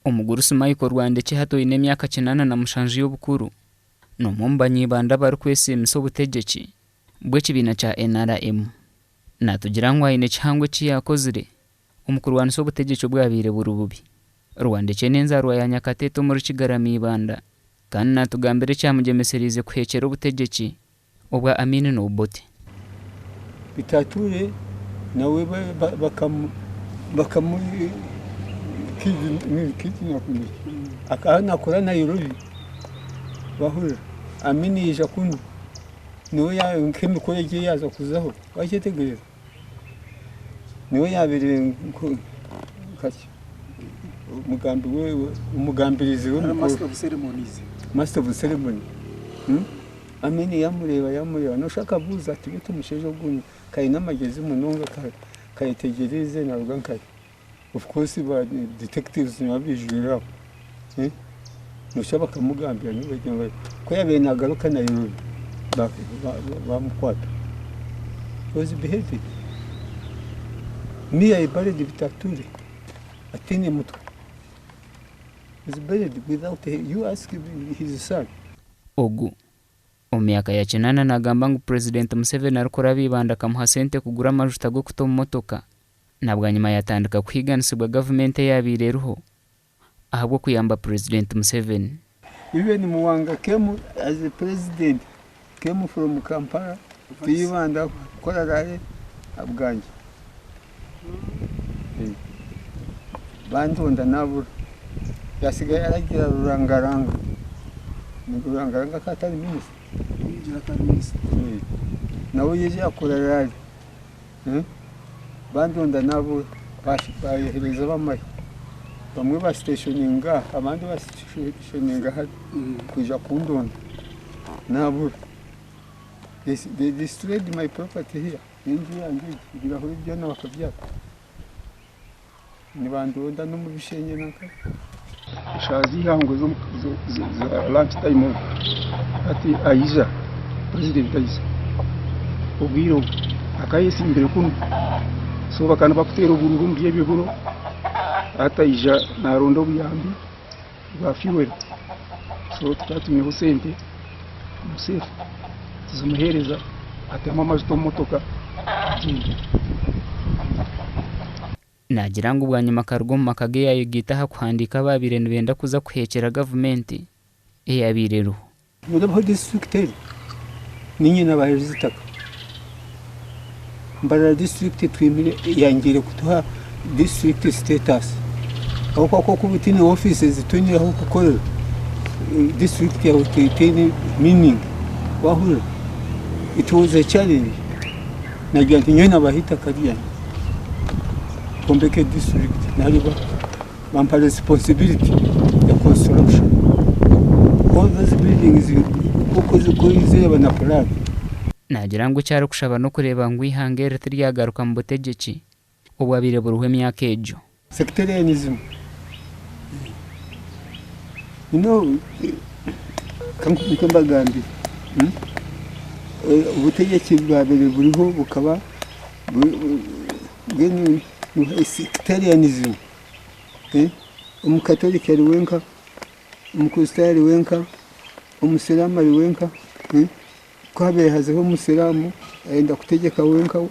Omukurwanisa Michael Rwandekye hatoine emyaka 97 y'obukuru n'Omuny'Ibanda barikwesiimisa obutegyeki bw'ekibiina kya NRM. Naatugira ngu aine ekihango eki yaakozire omukurwanisa obutegyeki obwabaire buri bubi. Rwandekye n'enzarwa ya Nyakateete omuri Omuny'Ibanda kandi naatugambira ekyamugemeseriize kuheekera obutegyeki obwa Amini n'Obote. Bitature nawe bakamu kiti nakuni akana kora Nairobi bahura Amini yija kuno niwe ya nk'emikoro ye yaza kuzaho wakitegereza niwe yabere kaki umugambirizi master of ceremony Amini yamureba no shaka buza ati tumusheje gunye kaina magezi munonga kayitegereze naruga nkaye. Of course ba detectives nabijura no shaba kamugambira niwe ko yabene agaruka Nairobi bamukwata was behaved me I buried Bitature atine mutu is buried without you ask his son. Ogu omyaka ya 90 nagamba ngu President Museveni arikora bibanda kamuha sente kugura amajuta go kuto mu motoka nabwo nyuma yatandika kuhiganisibwa government yabire ruho ahabwo kuyamba President Museveni. Even Muwanga came as a president, came from Kampala to Ibanda kora raye abganje bandonda nabo yasigaye aragira rurangaranga Rurangaranga katari minisi nawe yeje akora raye bandonda nabo bayohereza bamaye bamwe ba stationinga abandi ba stationinga kuja kundonda nabo they destroyed my property here inji yanjye birahuri byo nabakabyaka ni bandonda no mu bishenye nanka shazi hango zo lunch time ati Aisha president Aisha obwiro akayesi imbere kuno so bakana bakutera ubururu mbiye biburo ata Aisha naronda obuyambi bafiwe so tutatumye sente musef zumuhereza atema amajuto motoka nagira ngo ubwanyuma karugo mu makage yayo gitaha kuhandika babire nibenda kuza kuhekera government eyabirero muri ho district ninyi n'abahereza itaka mbara district twimire yangire kutuha district status aho kwa kubutine offices tunira aho kukorera district ya utitene meaning wahura it was a challenge nagira ntinyo n'abahita kariya Kombeke district naliba bampa responsibility the construction all those buildings uko zikoize banaplan nagira ngo cyaro kushaba no kureba ngo ihangere tiryagaruka mu butegeki obwabire buruhwe myaka ejo sectarianism kankumba gambi ubutegeki bwabere buriho bukaba genu sectarianism umukatolika ari wenka umukristiyani wenka umusilamu ari wenka kwabe hazeho umusilamu aenda kutegeka wenka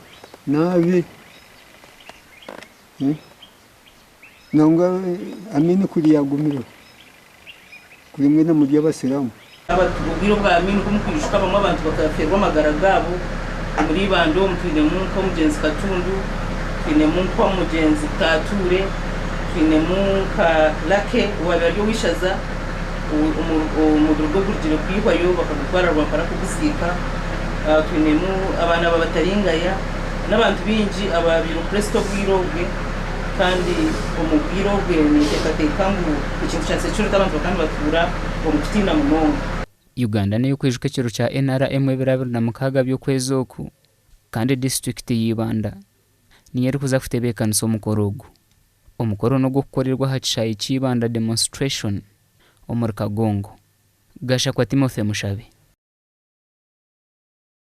nabe nanga Amini kuri yagumiro kuri mwene muri y'abasilamu abatubwiro bwa Amini kumukwishuka bamwe abantu bakaferwa amagara gabo muri bando mutwine munko mugenzi Katundu twine munko mugenzi Tature twine munka Lake wabyo wishaza umudugo gurugire kwihwayo bakagutwara rwampara kubusika twine mu abana babataringaya n'abantu binji ababiro presto bwirobwe kandi umubwirobwe ni ekateikangu ikintu cyase cy'uruta abantu bakandi batura umukutina mu mongo. Uganda niyo kwijuka kiro cha NRM ebirabiro na mukaga byo kwezoku kandi district y'Ibanda niyo ari kuza kutebekanisa omukorogo omukoro no gukorerwa hacishayi cy'Ibanda demonstration omuri Kagongo gasha kwa Timothy Mushabe.